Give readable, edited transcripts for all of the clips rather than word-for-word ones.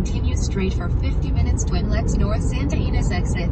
continue straight for 50 minutes to NLEX North Santa Ynez exit.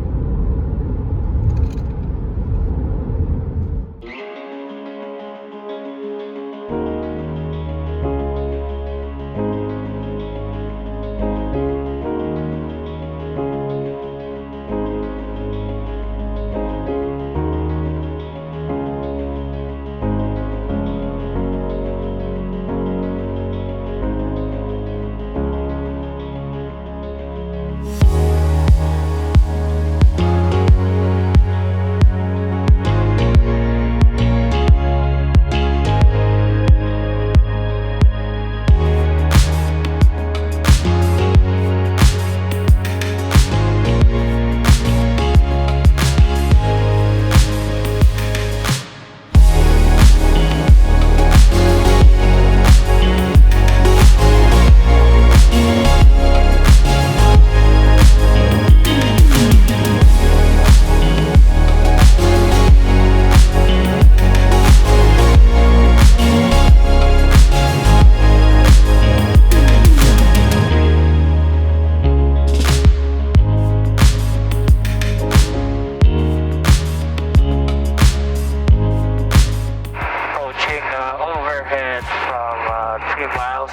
Overhead from 3 miles,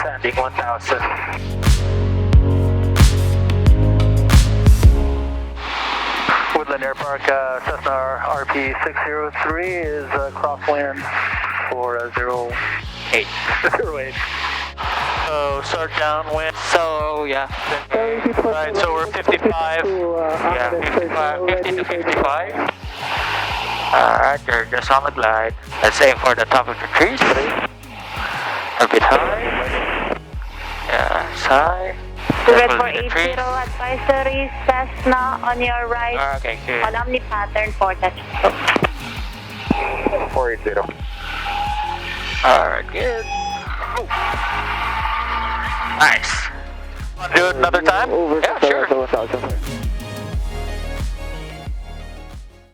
sending 1,000. Woodland Air Park, Cessna RP603 is crosswind for 08. 08. So start downwind. So yeah. Right, so we're 55. Yeah, 50 to 55. Alright, you're just on the glide. Let's aim for the top of the trees. A bit high. Yeah, it's high. Red 480 advisory, Cessna on your right. Okay, good. On Omni pattern for touch. 480. Alright, good. Nice. Want to do it another time? Yeah.